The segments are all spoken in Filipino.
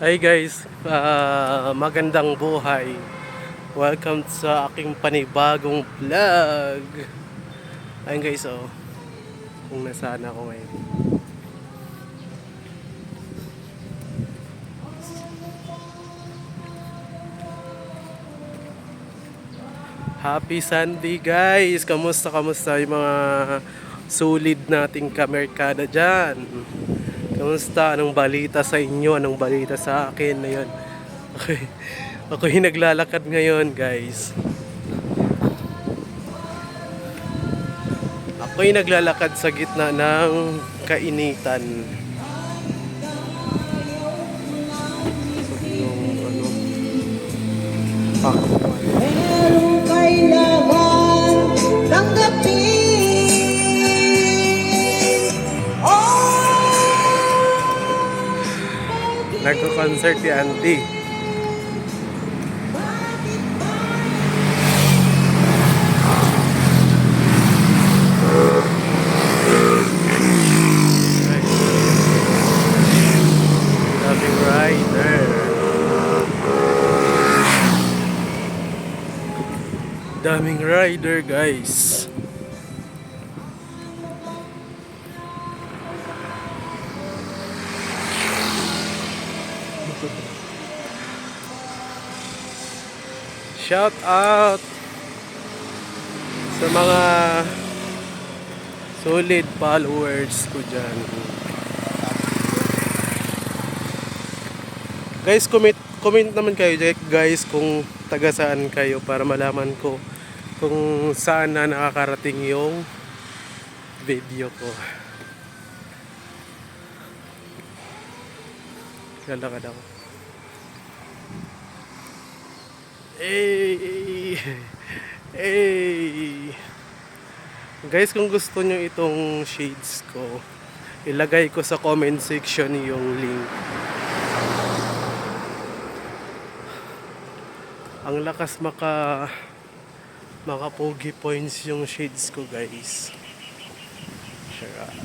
Hi guys, magandang buhay. Welcome sa aking panibagong vlog. Ayun guys, kung nasaan ako ngayon. Happy Sunday guys! Kamusta yung mga solid nating kamerkada dyan? Kamusta? Anong balita sa inyo? Anong balita sa akin? Ayun. Okay. Ako yung naglalakad ngayon guys. Ako yung naglalakad sa gitna ng kainitan. So, yung Merong kailangan tanggapin. nagko-concert si Andy. Daming rider. Daming rider guys. Shout out sa mga solid followers ko dyan. Guys, comment naman kayo guys kung taga saan kayo para malaman ko kung saan na nakakarating yung video ko. Lalakad ako. Hey! Hey! Guys, kung gusto nyo itong shades ko, ilagay ko sa comment section yung link. Ang lakas maka-pogi points yung shades ko guys. Sure lang.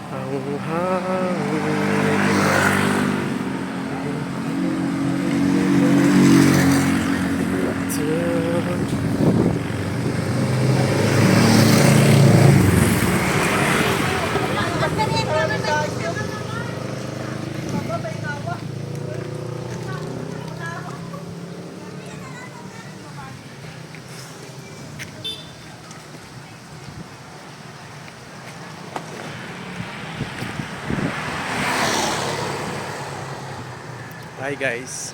Ang Hi guys.